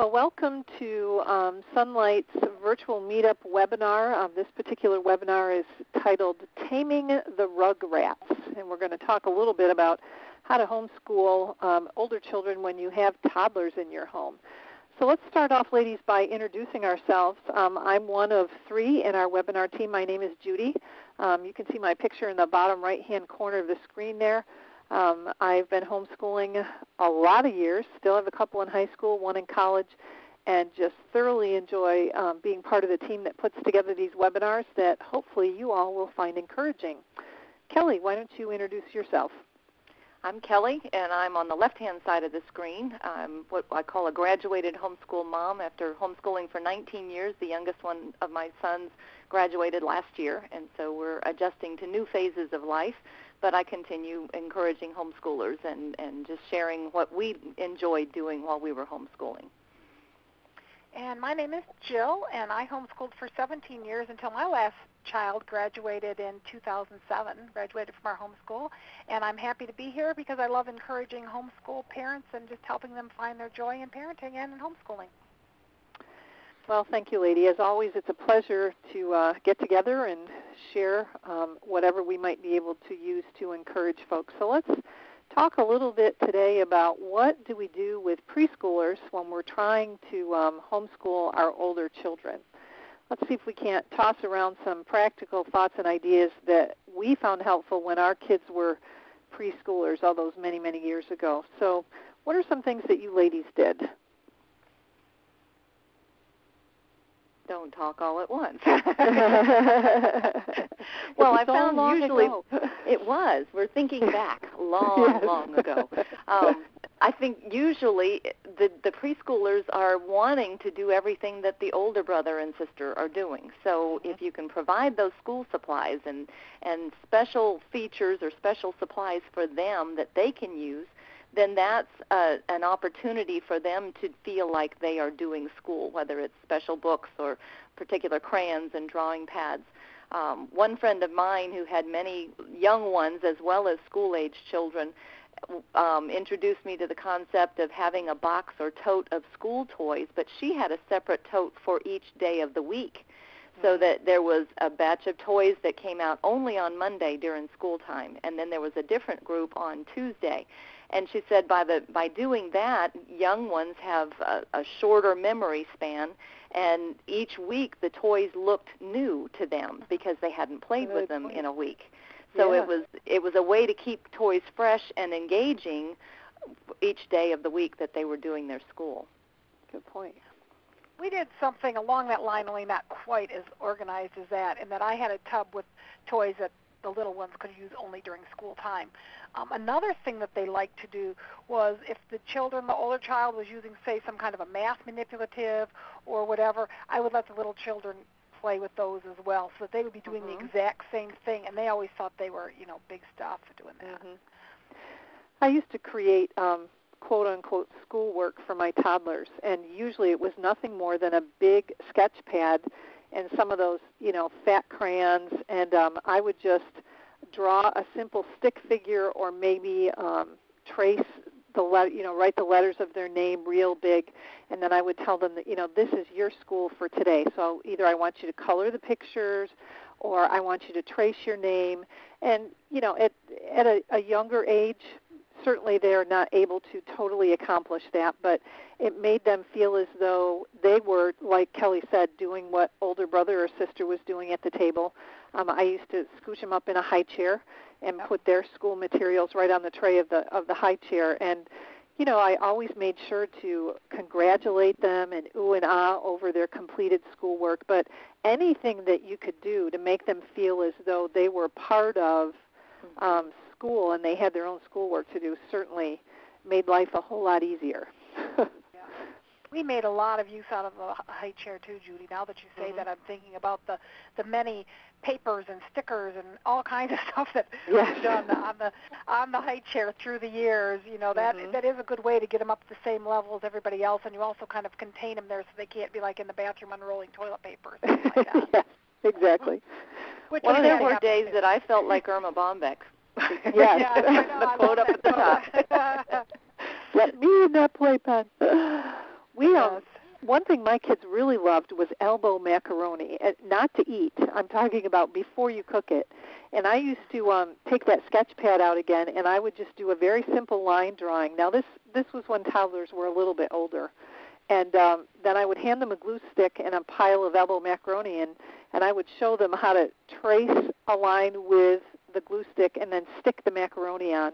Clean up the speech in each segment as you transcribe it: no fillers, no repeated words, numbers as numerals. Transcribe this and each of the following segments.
Well, welcome to Sonlight's virtual meetup webinar. This particular webinar is titled Taming the Rugrats, and we're going to talk a little bit about how to homeschool older children when you have toddlers in your home. So let's start off, ladies, by introducing ourselves. I'm one of three in our webinar team. My name is Judy. You can see my picture in the bottom right-hand corner of the screen there. I've been homeschooling a lot of years, still have a couple in high school, one in college, and just thoroughly enjoy being part of the team that puts together these webinars that hopefully you all will find encouraging. Kelly, why don't you introduce yourself? I'm Kelly, and I'm on the left-hand side of the screen. I'm what I call a graduated homeschool mom. After homeschooling for 19 years, the youngest one of my sons graduated last year, and so we're adjusting to new phases of life. But I continue encouraging homeschoolers and just sharing what we enjoyed doing while we were homeschooling. And my name is Jill, and I homeschooled for 17 years until my last child graduated in 2007, graduated from our homeschool. And I'm happy to be here because I love encouraging homeschool parents and just helping them find their joy in parenting and in homeschooling. Well, thank you, lady. As always, it's a pleasure to get together and share whatever we might be able to use to encourage folks. So let's talk a little bit today about what do we do with preschoolers when we're trying to homeschool our older children. Let's see if we can't toss around some practical thoughts and ideas that we found helpful when our kids were preschoolers all those many, many years ago. So what are some things that you ladies did? Don't talk all at once. Well, I found usually it was. We're thinking back long ago. I think usually the preschoolers are wanting to do everything that the older brother and sister are doing. So if you can provide those school supplies and special features or special supplies for them that they can use, then that's an opportunity for them to feel like they are doing school, whether it's special books or particular crayons and drawing pads. One friend of mine who had many young ones as well as school-age children introduced me to the concept of having a box or tote of school toys, but she had a separate tote for each day of the week, so that there was a batch of toys that came out only on Monday during school time, and then there was a different group on Tuesday. And she said by doing that, young ones have a shorter memory span, and each week the toys looked new to them because they hadn't played with them in a week. So it was a way to keep toys fresh and engaging each day of the week that they were doing their school. Good point. We did something along that line, only not quite as organized as that, in that I had a tub with toys that the little ones could use only during school time. Another thing that they liked to do was if the older child was using, say, some kind of a math manipulative or whatever, I would let the little children play with those as well, so that they would be doing the exact same thing, and they always thought they were, big stuff for doing that. I used to create quote-unquote schoolwork for my toddlers, and usually it was nothing more than a big sketch pad and some of those, fat crayons, and I would just draw a simple stick figure or maybe trace write the letters of their name real big, and then I would tell them that, this is your school for today. So either I want you to color the pictures or I want you to trace your name. And, at a younger age, certainly they're not able to totally accomplish that, but it made them feel as though they were, like Kelly said, doing what older brother or sister was doing at the table. I used to scooch them up in a high chair and put their school materials right on the tray of the high chair. And, I always made sure to congratulate them and ooh and ah over their completed schoolwork. But anything that you could do to make them feel as though they were part of school and they had their own schoolwork to do certainly made life a whole lot easier. We made a lot of use out of the high chair too, Judy. Now that you say that, I'm thinking about the many papers and stickers and all kinds of stuff that we've done on the high chair through the years. That is a good way to get them up to the same level as everybody else, and you also kind of contain them there so they can't be like in the bathroom unrolling toilet paper or something like that. Yes, exactly. Well, there were days that I felt like Irma Bombeck. Yes. The quote up at the top. Let me in that playpen. We one thing my kids really loved was elbow macaroni, not to eat. I'm talking about before you cook it. And I used to take that sketch pad out again, and I would just do a very simple line drawing. Now, this was when toddlers were a little bit older. And then I would hand them a glue stick and a pile of elbow macaroni, and I would show them how to trace a line with the glue stick and then stick the macaroni on.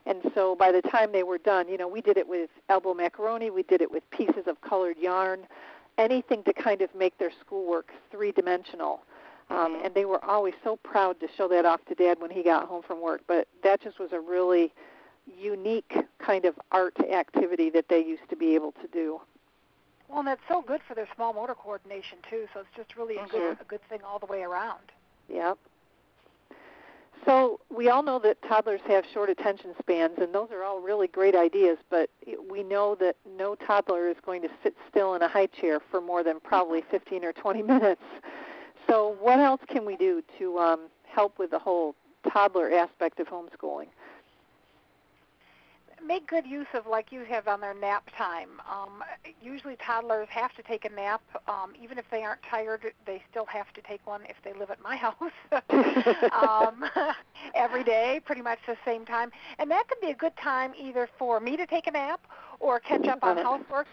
And so by the time they were done, we did it with elbow macaroni, we did it with pieces of colored yarn, anything to kind of make their schoolwork three-dimensional. And they were always so proud to show that off to Dad when he got home from work. But that just was a really unique kind of art activity that they used to be able to do. Well, and that's so good for their small motor coordination, too, so it's just really a good thing all the way around. Yep. So we all know that toddlers have short attention spans, and those are all really great ideas, but we know that no toddler is going to sit still in a high chair for more than probably 15 or 20 minutes. So what else can we do to help with the whole toddler aspect of homeschooling? Make good use of, like you have on their nap time. Usually toddlers have to take a nap. Even if they aren't tired, they still have to take one if they live at my house every day, pretty much the same time. And that could be a good time either for me to take a nap or catch up on housework.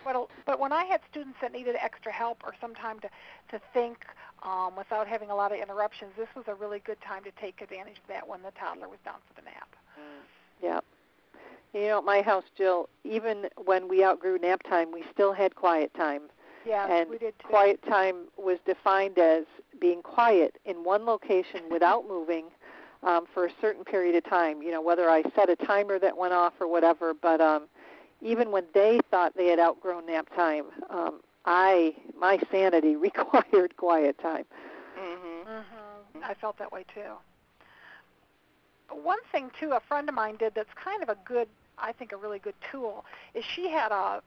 But when I had students that needed extra help or some time to think without having a lot of interruptions, this was a really good time to take advantage of that when the toddler was down for the nap. Yeah. At my house, Jill, even when we outgrew nap time, we still had quiet time. Yeah, and we did too. Quiet time was defined as being quiet in one location without moving for a certain period of time. Whether I set a timer that went off or whatever, but even when they thought they had outgrown nap time, my sanity required quiet time. I felt that way too. One thing, too, a friend of mine did that's kind of a really good tool, is she had a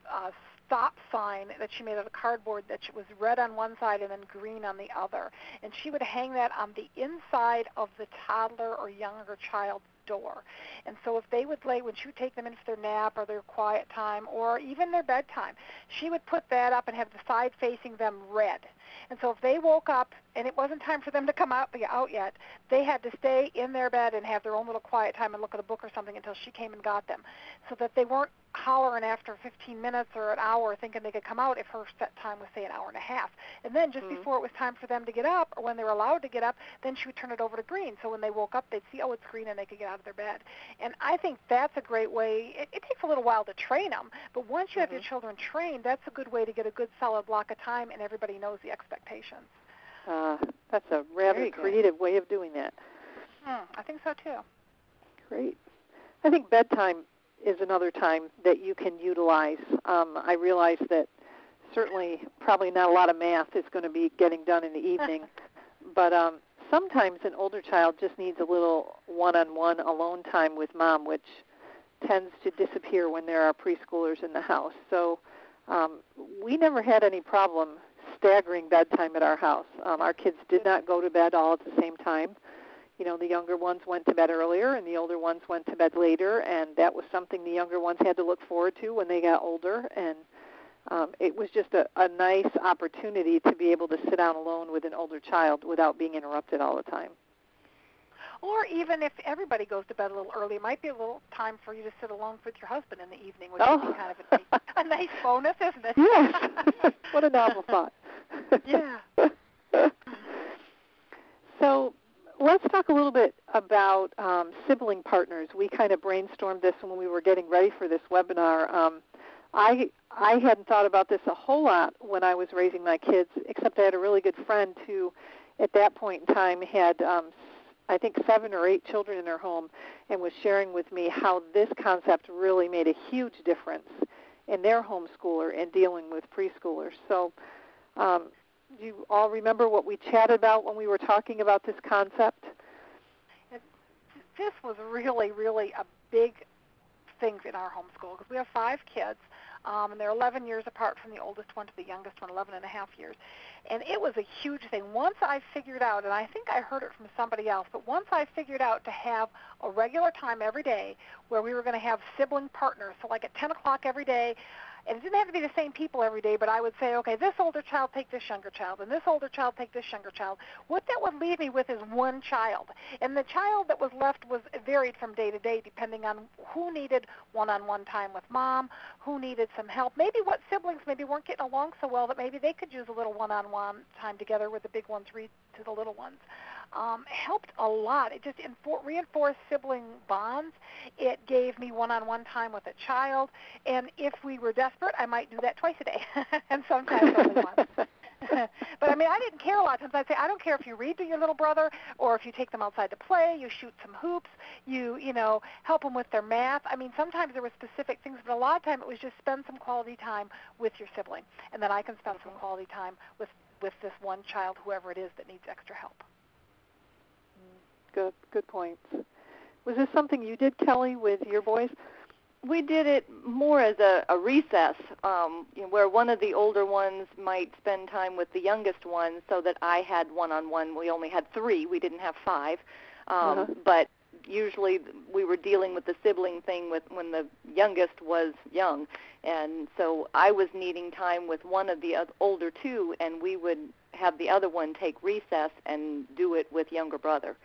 stop sign that she made out of cardboard that was red on one side and then green on the other. And she would hang that on the inside of the toddler or younger child's door. And so if they would when she would take them in for their nap or their quiet time or even their bedtime, she would put that up and have the side facing them red. And so if they woke up and it wasn't time for them to come out yet, they had to stay in their bed and have their own little quiet time and look at a book or something until she came and got them, so that they weren't hollering after 15 minutes or an hour thinking they could come out if her set time was, say, an hour and a half. And then just before it was time for them to get up, or when they were allowed to get up, then she would turn it over to green. So when they woke up, they'd see, oh, it's green, and they could get out of their bed. And I think that's a great way. It takes a little while to train them, but once you have your children trained, that's a good way to get a good solid block of time, and everybody knows the expectations. That's a rather creative way of doing that. I think so, too. Great. I think bedtime is another time that you can utilize. I realize that certainly probably not a lot of math is going to be getting done in the evening, but sometimes an older child just needs a little one-on-one alone time with mom, which tends to disappear when there are preschoolers in the house. So we never had any problem staggering bedtime at our house. Our kids did not go to bed all at the same time. The younger ones went to bed earlier and the older ones went to bed later, and that was something the younger ones had to look forward to when they got older. And it was just a nice opportunity to be able to sit down alone with an older child without being interrupted all the time. Or even if everybody goes to bed a little early, it might be a little time for you to sit alone with your husband in the evening, which would be kind of a nice bonus, isn't it? Yes. What a novel thought. Yeah. So let's talk a little bit about sibling partners. We kind of brainstormed this when we were getting ready for this webinar. I hadn't thought about this a whole lot when I was raising my kids, except I had a really good friend who, at that point in time, had, I think, 7 or 8 children in her home and was sharing with me how this concept really made a huge difference in their homeschooler and dealing with preschoolers. So do you all remember what we chatted about when we were talking about this concept? This was really, really a big thing in our homeschool because we have 5 kids, and they're 11 years apart from the oldest one to the youngest one, 11 and a half years. And it was a huge thing. Once I figured out, and I think I heard it from somebody else, but once I figured out to have a regular time every day where we were going to have sibling partners, so like at 10 o'clock every day, and it didn't have to be the same people every day, but I would say, okay, this older child take this younger child, and this older child take this younger child. What that would leave me with is one child. And the child that was left was varied from day to day depending on who needed one-on-one time with mom, who needed some help, maybe what siblings maybe weren't getting along so well that maybe they could use a little one-on-one time together where the big ones read to the little ones. Helped a lot. It just reinforced sibling bonds. It gave me one-on-one time with a child, and if we were desperate, I might do that twice a day, and sometimes only once. But I mean, I didn't care a lot of times. I'd say, I don't care if you read to your little brother, or if you take them outside to play, you shoot some hoops, you help them with their math. I mean, sometimes there were specific things, but a lot of time it was just spend some quality time with your sibling, and then I can spend some quality time with this one child, whoever it is that needs extra help. Good points. Was this something you did, Kelly, with your boys? We did it more as a recess, where one of the older ones might spend time with the youngest one so that I had one-on-one. We only had 3. We didn't have 5. But usually we were dealing with the sibling thing when the youngest was young. And so I was needing time with one of the older 2, and we would have the other one take recess and do it with younger brother.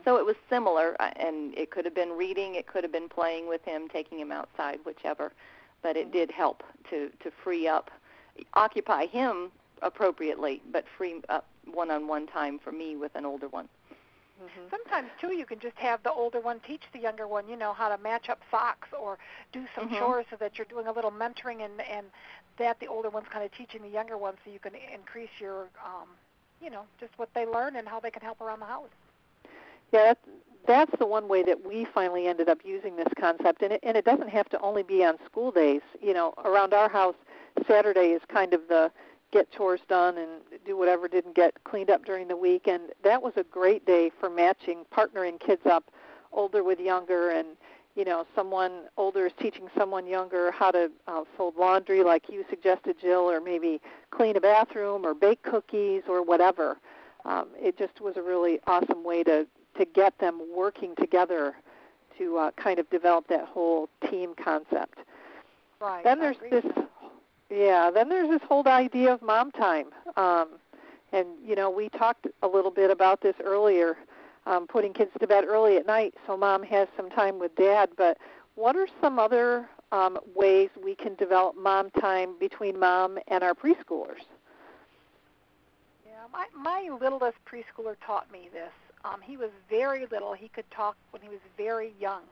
So it was similar, and it could have been reading, it could have been playing with him, taking him outside, whichever. But it did help to free up, occupy him appropriately, but free up one-on-one time for me with an older one. Mm-hmm. Sometimes, too, you can just have the older one teach the younger one, how to match up socks or do some chores so that you're doing a little mentoring and that the older one's kind of teaching the younger one so you can increase your, just what they learn and how they can help around the house. Yeah, that's the one way that we finally ended up using this concept, and it doesn't have to only be on school days. Around our house, Saturday is kind of the get chores done and do whatever didn't get cleaned up during the week, and that was a great day for partnering kids up, older with younger, and someone older is teaching someone younger how to fold laundry like you suggested, Jill, or maybe clean a bathroom or bake cookies or whatever. It just was a really awesome way to get them working together to kind of develop that whole team concept. Right. Then there's this whole idea of mom time. And we talked a little bit about this earlier, putting kids to bed early at night so mom has some time with dad. But what are some other ways we can develop mom time between mom and our preschoolers? Yeah, my littlest preschooler taught me this. He was very little. He could talk when he was very young.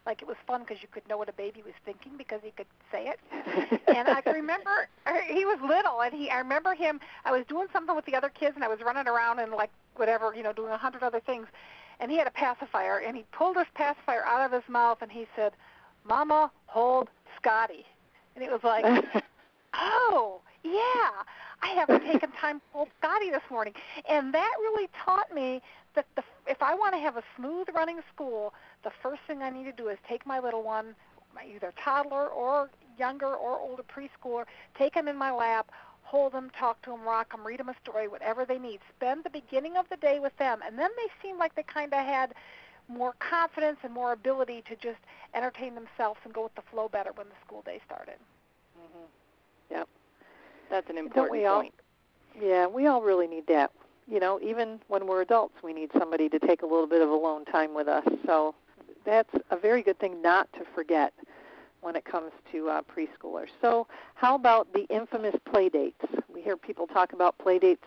Like it was fun because you could know what a baby was thinking because he could say it. And I can remember he was little, and I remember him. I was doing something with the other kids, and I was running around and like whatever, doing 100 other things. And he had a pacifier, and he pulled his pacifier out of his mouth, and he said, "Mama, hold Scotty." And it was like, oh, yeah, I haven't taken time to hold Scotty this morning. And that really taught me that if I want to have a smooth running school, the first thing I need to do is take my little one, either toddler or younger or older preschooler, take him in my lap, hold him, talk to him, rock him, read him a story, whatever they need. Spend the beginning of the day with them. And then they seemed like they kind of had more confidence and more ability to just entertain themselves and go with the flow better when the school day started. Mm-hmm. Yep. That's an important point. Yeah, we all really need that. Even when we're adults, we need somebody to take a little bit of alone time with us. So that's a very good thing not to forget when it comes to preschoolers. So how about the infamous play dates? We hear people talk about play dates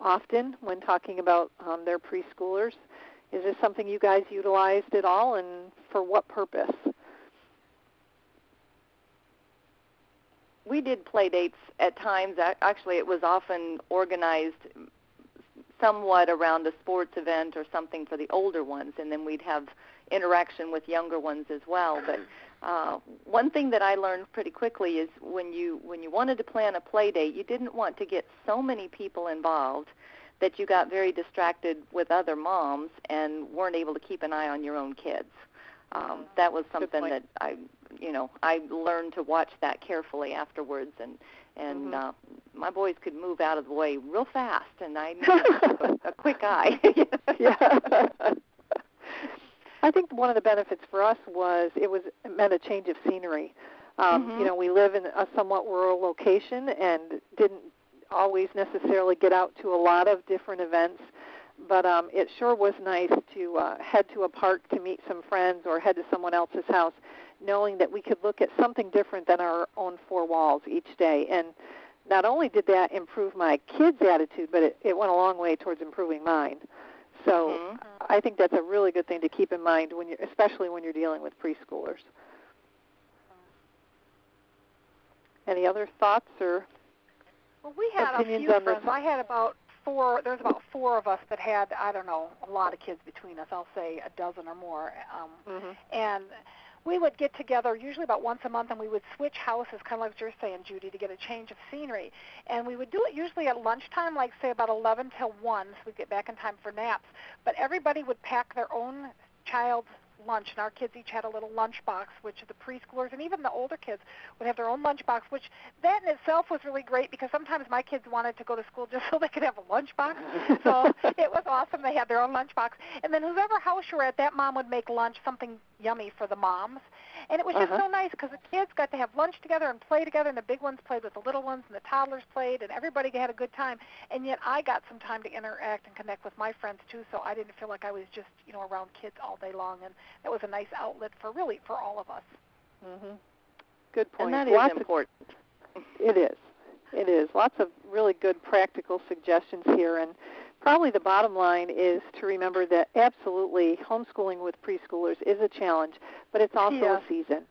often when talking about their preschoolers. Is this something you guys utilized at all, and for what purpose? We did play dates at times. Actually, it was often organized somewhat around a sports event or something for the older ones, and then we'd have interaction with younger ones as well. But one thing that I learned pretty quickly is when you wanted to plan a play date, you didn't want to get so many people involved that you got very distracted with other moms and weren't able to keep an eye on your own kids. That was something that I learned to watch that carefully afterwards, and my boys could move out of the way real fast, and I had a quick eye. Yeah. I think one of the benefits for us was it meant a change of scenery. You know, we live in a somewhat rural location and didn't always necessarily get out to a lot of different events, but it sure was nice to head to a park to meet some friends or head to someone else's house, knowing that we could look at something different than our own four walls each day. And not only did that improve my kids' attitude, but it went a long way towards improving mine. So I think that's a really good thing to keep in mind, especially when you're dealing with preschoolers. Any other thoughts or Well, we had a few friends. I had about four. There's about four of us that had, I don't know, a lot of kids between us. I'll say a dozen or more. And we would get together usually about once a month, and we would switch houses, kind of like you're saying, Judy, to get a change of scenery. And we would do it usually at lunchtime, like say about 11 till 1, so we'd get back in time for naps. But everybody would pack their own child's lunch, and our kids each had a little lunch box, which the preschoolers and even the older kids would have their own lunch box, which that in itself was really great because sometimes my kids wanted to go to school just so they could have a lunch box. So it was awesome. They had their own lunch box. And then whoever house you were at, that mom would make lunch, something yummy for the moms. And it was just so nice because the kids got to have lunch together and play together, and the big ones played with the little ones, and the toddlers played, and everybody had a good time. And yet I got some time to interact and connect with my friends, too, so I didn't feel like I was just, around kids all day long. And that was a nice outlet for all of us. Good point. And that is important. It is. It is. Lots of really good practical suggestions here. And probably the bottom line is to remember that absolutely homeschooling with preschoolers is a challenge, but it's also a season.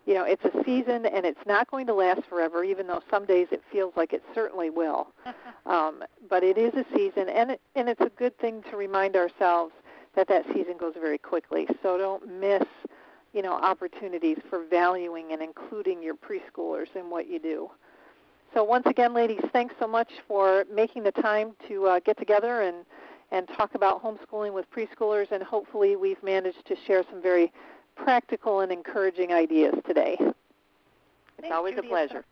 It's a season, and it's not going to last forever, even though some days it feels like it certainly will. But it is a season, and it's a good thing to remind ourselves that season goes very quickly. So don't miss, opportunities for valuing and including your preschoolers in what you do. So once again, ladies, thanks so much for making the time to get together and talk about homeschooling with preschoolers, and hopefully we've managed to share some very practical and encouraging ideas today. It's always a pleasure.